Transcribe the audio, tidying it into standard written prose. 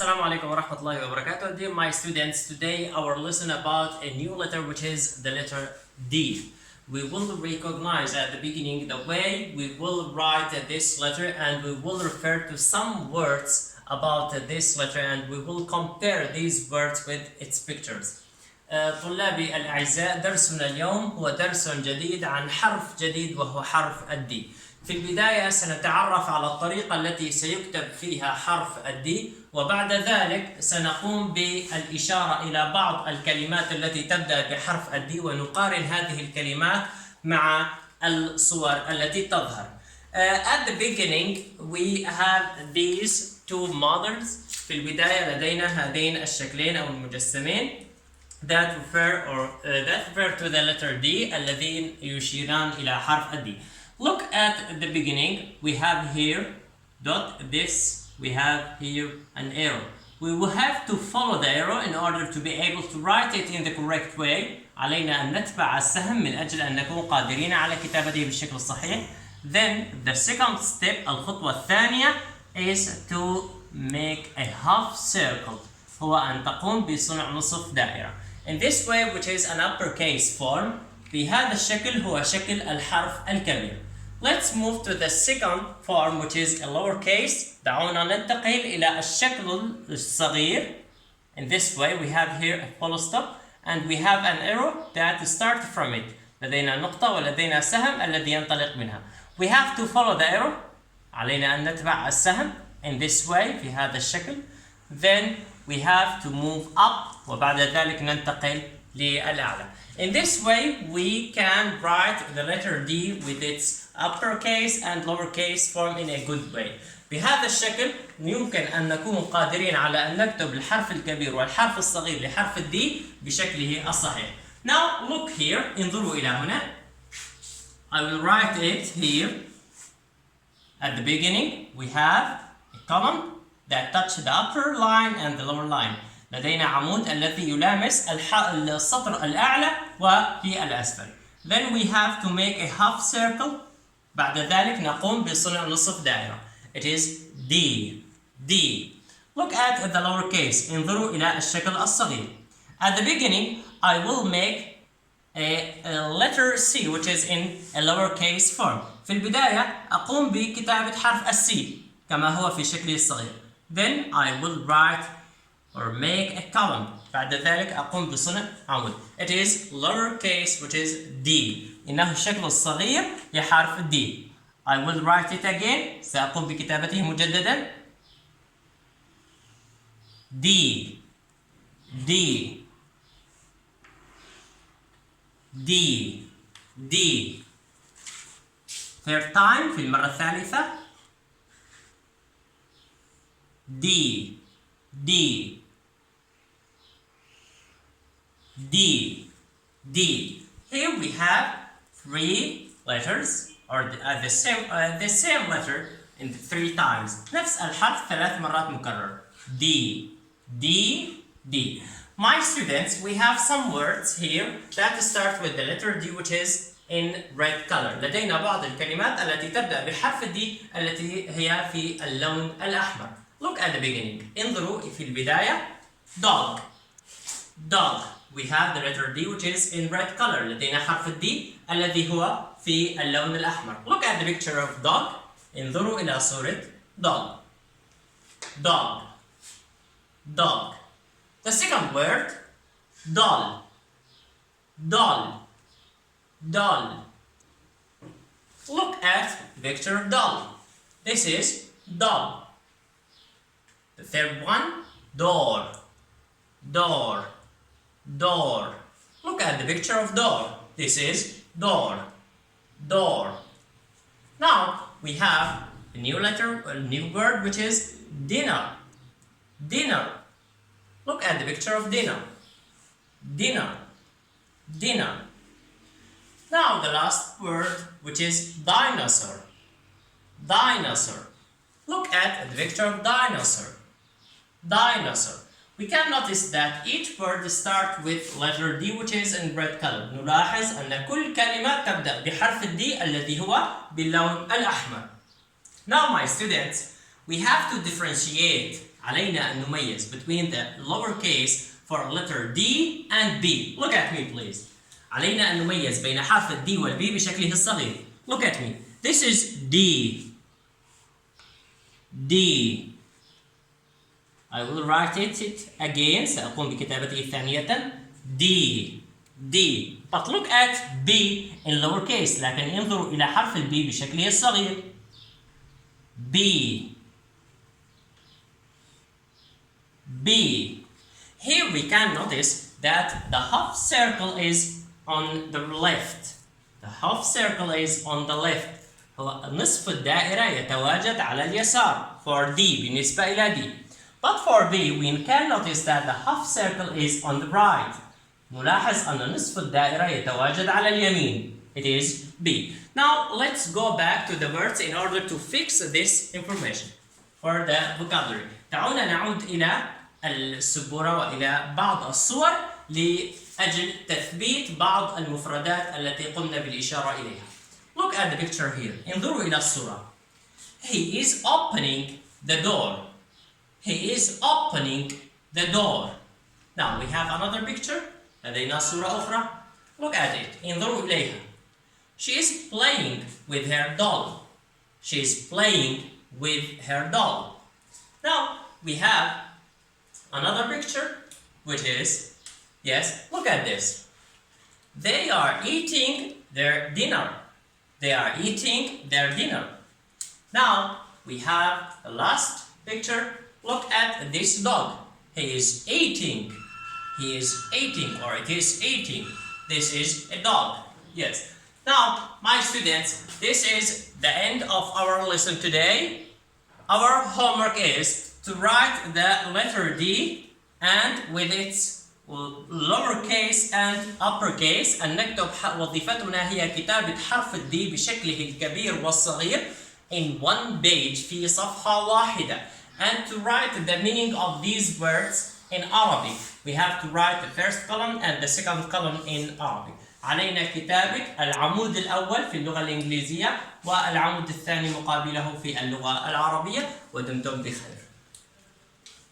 Assalamu alaikum wa rahmatullahi wa barakatuh. Dear my students, today our lesson about a new letter which is the letter D. We will recognize at the beginning the way we will write this letter, and we will refer to some words about this letter, and we will compare these words with its pictures. طلابي الأعزاء، درسنا اليوم هو درس جديد عن حرف جديد وهو حرف الدي. في البداية سنتعرف على الطريقة التي سيكتب فيها حرف الدي، وبعد ذلك سنقوم بالإشارة إلى بعض الكلمات التي تبدأ بحرف الدي، ونقارن هذه الكلمات مع الصور التي تظهر. At the beginning we have these two models. في البداية لدينا هذين الشكلين أو المجسمين that refer to the letter D الذين يشيران إلى حرف الدي. Look at the beginning. We have here dot this. We have here an arrow. We will have to follow the arrow in order to be able to write it in the correct way. علينا أن نتبع السهم من أجل أن نكون قادرين على كتابته بالشكل الصحيح. Then the second step، الخطوة الثانية is to make a half circle. هو أن تقوم بصنع نصف دائرة. In this way, which is an uppercase form، بهذا الشكل هو شكل الحرف الكبير. Let's move to the second form which is a lowercase. دعونا ننتقل إلى الشكل الصغير. In this way we have here a full stop and we have an arrow that starts from it. لدينا نقطة ولدينا سهم الذي ينطلق منها. We have to follow the arrow. علينا أن نتبع السهم in this way في هذا الشكل. Then we have to move up وبعد ذلك ننتقل للأعلى. In this way we can write the letter D with its uppercase and lowercase form in a good way. بهذا الشكل يمكن أن نكون قادرين على أن نكتب الحرف الكبير والحرف الصغير لحرف الدي بشكله الصحيح. Now look here. انظروا إلى هنا. I will write it here. At the beginning we have a column that touches the upper line and the lower line. لدينا عمود الذي يلامس السطر الأعلى وفي الأسفل. Then we have to make a half circle. بعد ذلك نقوم بصنع نصف دائرة. It is D. D. Look at the lowercase. انظروا إلى الشكل الصغير. At the beginning I will make a letter C which is in a lowercase form. في البداية أقوم بكتابة حرف السي كما هو في شكله الصغير. Then I will write or make a column. بعد ذلك أقوم بصنع عمود. It is lowercase which is D. إنه الشكل الصغير لحرف D. I will write it again. سأقوم بكتابته مجددا. D. D. D. D. Third time في المرة الثالثة. D. D. D. D. Here we have three letters or the same letter in three times. نفس الحرف ثلاث مرات مكرر. D. D. D. My students, we have some words here that start with the letter D which is in red color. لدينا بعض الكلمات التي تبدأ بحرف D التي هي في اللون الأحمر. Look at the beginning. انظروا في البداية. Dog. Dog. We have the letter D which is in red color. لدينا حرف D الذي هو في اللون الأحمر. Look at the picture of dog. انظروا إلى صورة dog. Dog. Dog. The second word. Doll. Doll. Doll. Look at the picture of doll. This is doll. The third one. Door. Door. Door. Look at the picture of door. This is door. Door. Now we have a new letter, a new word which is dinner. Dinner. Look at the picture of dinner. Dinner. Dinner. Now the last word which is dinosaur. Dinosaur. Look at the picture of dinosaur. Dinosaur. We can notice that each word starts with letter D which is in red color. نلاحظ أن كل كلمة تبدأ بحرف D الذي هو باللون الأحمر. Now my students, we have to differentiate. علينا أن نميز between the lowercase for letter D and B. Look at me please. علينا أن نميز بين حرف ال D وال B بشكله الصغير. Look at me. This is D. D. I will write it again. سأقوم بكتابته ثانية. D. D. But look at B in lowercase. لكن انظروا إلى حرف ال B بشكله الصغير. B. B. Here we can notice that the half circle is on the left. The half circle is on the left. هو نصف الدائرة يتواجد على اليسار. For D بالنسبة إلى D. But for B we can notice that the half circle is on the right. نلاحظ أن نصف الدائرة يتواجد على اليمين. It is B. Now let's go back to the words in order to fix this information for the vocabulary. دعونا نعود إلى السبورة وإلى بعض الصور لأجل تثبيت بعض المفردات التي قمنا بالإشارة إليها. Look at the picture here. انظروا إلى الصورة. He is opening the door. He is opening the door. Now we have another picture. لدينا صورة أخرى. Look at it. انظروا إليها. She is playing with her doll. She is playing with her doll. Now we have another picture, which is, yes, look at this. They are eating their dinner. They are eating their dinner. Now we have the last picture. Look at this dog. He is eating. He is eating, or it is eating. This is a dog. Yes. Now, my students, this is the end of our lesson today. Our homework is to write the letter D and with its lowercase and uppercase. أن نكتب وظيفتنا هي كتابة حرف D بشكله الكبير والصغير in one page في صفحة واحدة. And to write the meaning of these words in Arabic. We have to write the first column and the second column in Arabic. علينا كتابة العمود الأول في اللغة الإنجليزية والعمود الثاني مقابله في اللغة العربية. ودمتم بخير.